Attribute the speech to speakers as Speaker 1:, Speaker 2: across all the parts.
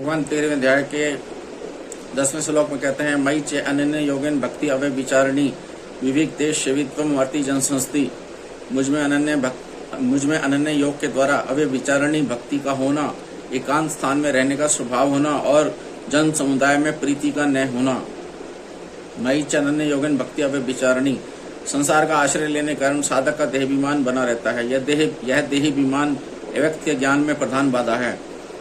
Speaker 1: भगवान 13वें अध्याय के 10वें श्लोक में कहते हैं, मयि चे अनन्य योगेन भक्ति अव्यय विचारिणी विविक देश सेवित्वम वर्ती जन संस्ति। मुझ में अनन्य योग के द्वारा अव्यय विचारिणी भक्ति का होना, एकांत स्थान में रहने का स्वभाव होना और जन समुदाय में प्रीति का न होना। मयि च अनन्य योगेन भक्ति अव्यय विचारिणी। संसार का आश्रय लेने के कारण साधक का देहाभिमान बना रहता है। यह देहाभिमान व्यक्ति के ज्ञान में प्रधान बाधा है।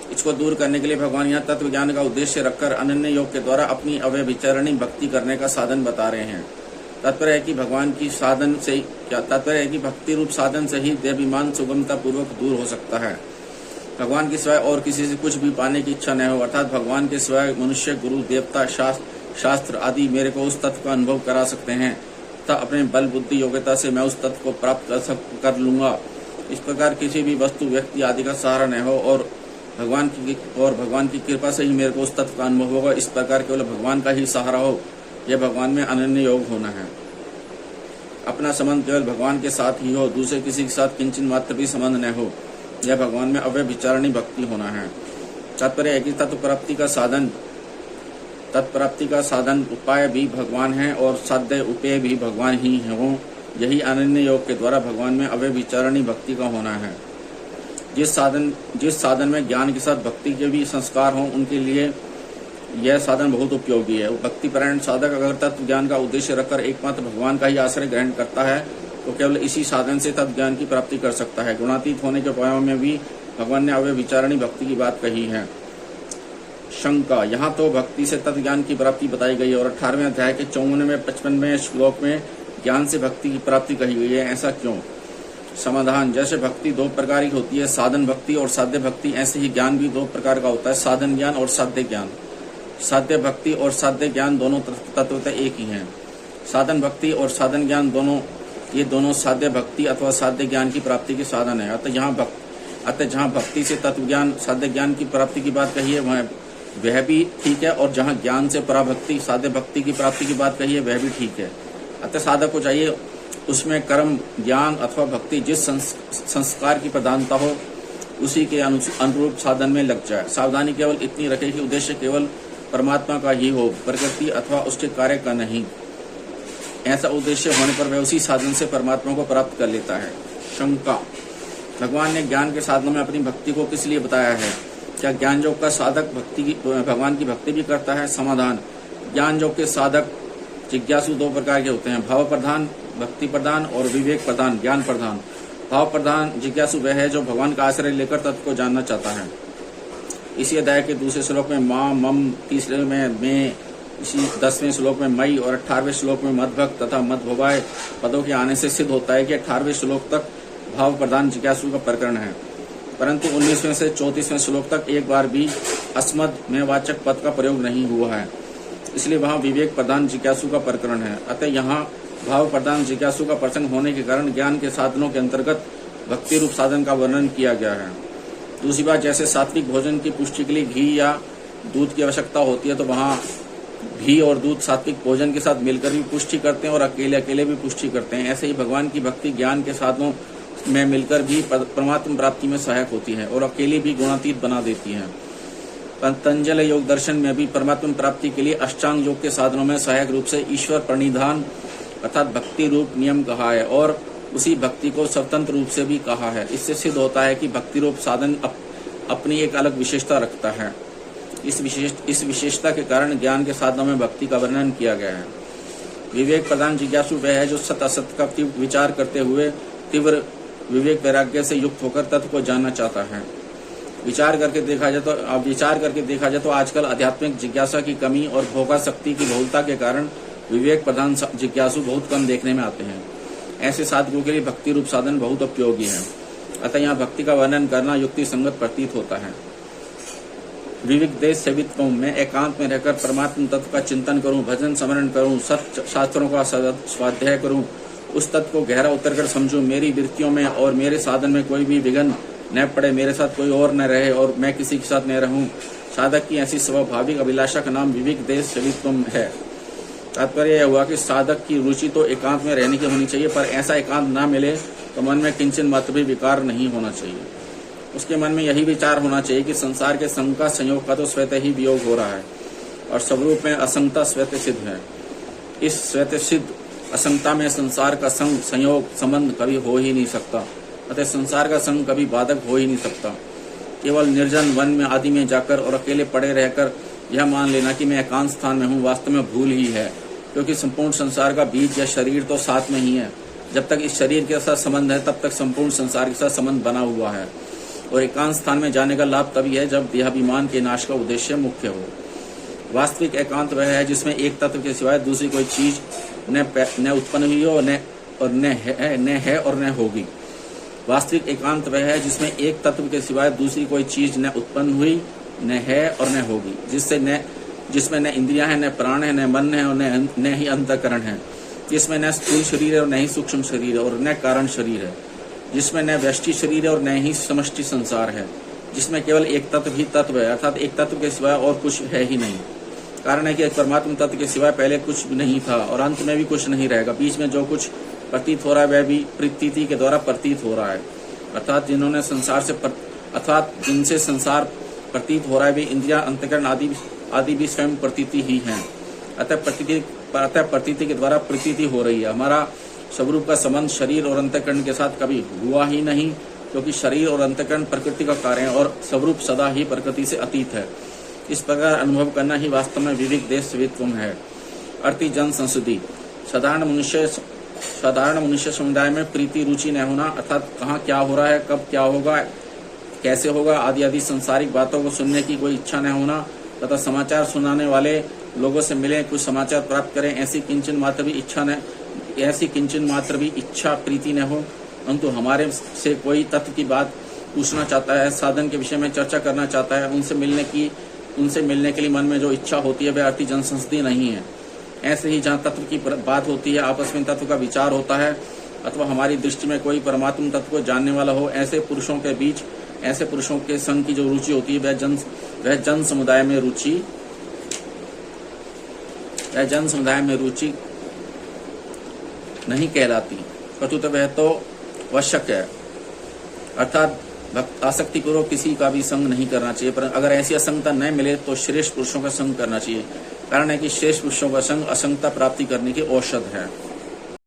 Speaker 1: इसको दूर करने के लिए भगवान यहाँ तत्व ज्ञान का उद्देश्य रखकर अनन्य योग के द्वारा अपनी अव्यय विचारिणी भक्ति करने का साधन बता रहे हैं। तात्पर्य है कि भक्ति रूप साधन से ही देहाभिमान सुगमता पूर्वक दूर हो सकता है। भगवान के सिवाय और किसी से कुछ भी पाने की इच्छा न हो, अर्थात भगवान के सिवाय मनुष्य, गुरु, देवता, शास्त्र आदि मेरे को उस तत्व का अनुभव करा सकते हैं तथा अपने बल, बुद्धि, योग्यता से मैं उस तत्व को प्राप्त कर लूंगा। इस प्रकार किसी भी वस्तु, व्यक्ति आदि का सहारा न हो और भगवान की कृपा से ही मेरे को उस तत्व का अनुभव होगा। इस प्रकार केवल भगवान का ही सहारा हो, यह भगवान में अनन्य योग होना है। अपना संबंध केवल भगवान के साथ ही हो, दूसरे किसी के साथ किंचन मात्र भी संबंध न हो, यह भगवान में अव्यय विचारिणी भक्ति होना है। तात्पर्य है कि तत्प्राप्ति का साधन उपाय भी भगवान है और साध्य उपाय भी भगवान ही हो। यही अनन्य योग के द्वारा भगवान में अव्यय विचारिणी भक्ति का होना है। जिस साधन में ज्ञान के साथ भक्ति के भी संस्कार हों, उनके लिए यह साधन बहुत उपयोगी है। भक्ति परायण साधक अगर तत्व ज्ञान का उद्देश्य रखकर एकमात्र भगवान का ही आश्रय ग्रहण करता है तो केवल इसी साधन से तत्व ज्ञान की प्राप्ति कर सकता है। गुणातीत होने के उपायों में भी भगवान ने अव्यय विचारिणी भक्ति की बात कही है। शंका, यहाँ तो भक्ति से तत्व ज्ञान की प्राप्ति बताई गई और 18वें अध्याय के 54वें 55वें श्लोक में ज्ञान से भक्ति की प्राप्ति कही गई है, ऐसा क्यों? समाधान, जैसे भक्ति दो प्रकार की होती है, साधन भक्ति और साध्य भक्ति, ऐसे ही ज्ञान भी दो प्रकार का होता है, साधन ज्ञान और साध्य ज्ञान। साध्य भक्ति और साध्य ज्ञान दोनों तत्वतः एक ही हैं। साधन भक्ति और साधन ज्ञान दोनों साध्य भक्ति अथवा साध्य ज्ञान की प्राप्ति के साधन है। अतः जहाँ भक्ति से तत्व ज्ञान, साध्य ज्ञान की प्राप्ति की बात कही है वह भी ठीक है, और जहाँ ज्ञान से पराभक्ति, साध्य भक्ति की प्राप्ति की बात कही है वह भी ठीक है। अतः साधक को चाहिए उसमें कर्म, ज्ञान अथवा भक्ति जिस संस्कार की प्रधानता हो उसी के अनुरूप साधन में लग जाए। सावधानी केवल इतनी रखे कि उद्देश्य केवल परमात्मा का ही हो, प्रकृति अथवा उसके कार्य का नहीं। ऐसा उद्देश्य होने पर वह उसी साधन से परमात्मा को प्राप्त कर लेता है। शंका, भगवान ने ज्ञान के साधनों में अपनी भक्ति को किस लिए बताया है? क्या ज्ञान योग का साधक भगवान की भक्ति भी करता है? समाधान, ज्ञान योग के साधक जिज्ञासु दो प्रकार के होते हैं, भाव प्रधान भक्ति प्रधान और विवेक प्रधान ज्ञान प्रधान। भाव प्रधान जिज्ञासु वह है जो भगवान का आश्रय लेकर तत्व को जानना चाहता है। इसी अध्याय के दूसरे श्लोक में मां, मम, तीसरे में मैं, इसी 10वें श्लोक में मई और 18वें श्लोक में मदभक्त तथा मदभवाय पदों के आने से सिद्ध होता है कि 18वें श्लोक तक भाव प्रधान जिज्ञासु का प्रकरण है, परंतु 19वें से 34वें श्लोक तक एक बार भी अस्मद में वाचक पद का प्रयोग नहीं हुआ है, इसलिए वहाँ विवेक प्रधान जिज्ञासु का प्रकरण है। अतः यहाँ भाव प्रधान जिज्ञासु का प्रसंग होने के कारण ज्ञान के साधनों के अंतर्गत भक्ति रूप साधन का वर्णन किया गया है। दूसरी बात, जैसे सात्विक भोजन की पुष्टि के लिए घी या दूध की आवश्यकता होती है, तो वहाँ घी और दूध सात्विक भोजन के साथ मिलकर भी पुष्टि करते हैं और अकेले अकेले भी पुष्टि करते हैं। ऐसे ही भगवान की भक्ति ज्ञान के साधनों में मिलकर भी परमात्मा प्राप्ति में सहायक होती है और अकेले भी गुणातीत बना देती है। पतंजलि योग दर्शन में भी परमात्मा प्राप्ति के लिए अष्टांग योग के साधनों में सहायक रूप से ईश्वर प्रणिधान अर्थात भक्ति रूप नियम कहा है और उसी भक्ति को स्वतंत्र रूप से भी कहा है। इससे सिद्ध होता है कि भक्ति रूप साधन अपनी एक अलग विशेषता रखता है। इस विशेषता के कारण ज्ञान के साधनों में भक्ति का वर्णन किया गया है। विवेक प्रधान जिज्ञासु वह है जो सत असत का विचार करते हुए तीव्र विवेक वैराग्य से युक्त होकर तत्व को जानना चाहता है। विचार करके देखा जाए तो आजकल आध्यात्मिक जिज्ञासा की कमी और भोगासक्ति की बहुलता के कारण विवेक प्रधान जिज्ञासु बहुत कम देखने में आते हैं। ऐसे साधकों के लिए भक्ति रूप साधन बहुत उपयोगी है। अतः यहाँ भक्ति का वर्णन करना युक्ति संगत प्रतीत होता है। विविक देश सेवित्व में एकांत में रहकर परमात्मा तत्व का चिंतन करूं, भजन स्मरण करूं, सत्य शास्त्रों का स्वाध्याय करूं, उस तत्व को गहरा उतरकर समझूं, मेरी वृत्तियों में और मेरे साधन में कोई भी विघ्न न पड़े, मेरे साथ कोई और न रहे और मैं किसी के साथ न रहूं। साधक की ऐसी स्वाभाविक अभिलाषा का नाम विविक देश सेवित्व है। तात्पर्य यह हुआ कि साधक की रुचि तो एकांत में रहने की होनी चाहिए, पर ऐसा एकांत न मिले तो मन में किंचन मात्र भी विकार नहीं होना चाहिए। उसके मन में यही विचार होना चाहिए कि संसार के संग का संयोग का तो स्वतः ही वियोग हो रहा है और स्वरूप में असंगता स्वतः सिद्ध है। इस स्वतः सिद्ध असंगता में संसार का संग संयोग संबंध कभी हो ही नहीं सकता, अतः संसार का संग कभी बाधक हो ही नहीं सकता। केवल निर्जन वन में आदि में जाकर और अकेले पड़े रहकर यह मान लेना कि मैं एकांत स्थान में हूँ वास्तव में भूल ही है, क्योंकि संपूर्ण संसार का बीज या शरीर तो साथ में ही है। जब तक इस शरीर के साथ संबंध है तब तक संपूर्ण संसार के साथ संबंध बना हुआ है। और एकांत स्थान में जाने का लाभ तभी है जब देहाभिमान के नाश का उद्देश्य मुख्य हो। वास्तविक एकांत वह है जिसमें एक तत्व के सिवाय दूसरी कोई चीज न उत्पन्न हुई हो न है और न होगी। वास्तविक एकांत वह है जिसमें एक तत्व के सिवाय दूसरी कोई चीज न उत्पन्न हुई न है और न होगी, जिसमें न इंद्रियां हैं, न प्राण है, न मन है और न ही अंतःकरण है, जिसमें न स्थूल शरीर है और न ही सूक्ष्म शरीर है और न कारण शरीर है, जिसमें न व्यष्टि शरीर है और न ही समष्टि संसार है, जिसमें केवल एक तत्व ही तत्व है, अर्थात एक तत्व के सिवाय और कुछ है ही नहीं। कारण है कि एक परमात्मा तत्व के सिवाय पहले कुछ नहीं था और अंत में भी कुछ नहीं रहेगा। बीच में जो कुछ प्रतीत हो रहा है वह भी प्रतीति के द्वारा प्रतीत हो रहा है, अर्थात जिनसे संसार प्रतीत हो रहा है वे इंद्रिया अंतःकरण आदि भी स्वयं प्रतीति ही हैं। अतः प्रतीति के द्वारा प्रतीति हो रही है। हमारा स्वरूप का संबंध शरीर और अंतःकरण के साथ कभी हुआ ही नहीं, क्योंकि शरीर और अंतःकरण प्रकृति का कार्य है और स्वरूप सदा ही प्रकृति से अतीत है। इस प्रकार अनुभव करना ही वास्तव में विवेक देश वित्वम है। अर्थी जन संसदि साधारण मनुष्य समुदाय में प्रीति रुचि न होना, अर्थात कहाँ क्या हो रहा है, कब क्या होगा, कैसे होगा आदि सांसारिक बातों को सुनने की कोई इच्छा न होना तथा समाचार सुनाने वाले लोगों से मिले कुछ समाचार प्राप्त करें ऐसी किंचन मात्र भी इच्छा प्रीति न हो, परंतु हमारे से कोई तत्व की बात पूछना चाहता है, साधन के विषय में चर्चा करना चाहता है, उनसे मिलने के लिए मन में जो इच्छा होती है वह अर्थी जनसंसदि नहीं है। ऐसे ही जहाँ तत्व की बात होती है, आपस में तत्व का विचार होता है अथवा हमारी दृष्टि में कोई परमात्मा तत्व को जानने वाला हो, ऐसे पुरुषों के संग की जो रुचि होती है वह जन समुदाय में रुचि नहीं कहलाती, प्रत्युत वह तो वश्यक है, अर्थात आसक्ति पूर्वक किसी का भी संग नहीं करना चाहिए। पर अगर ऐसी असंगता न मिले तो श्रेष्ठ पुरुषों का संग करना चाहिए। कारण है कि श्रेष्ठ पुरुषों का संग असंगता प्राप्ति करने की औषध है।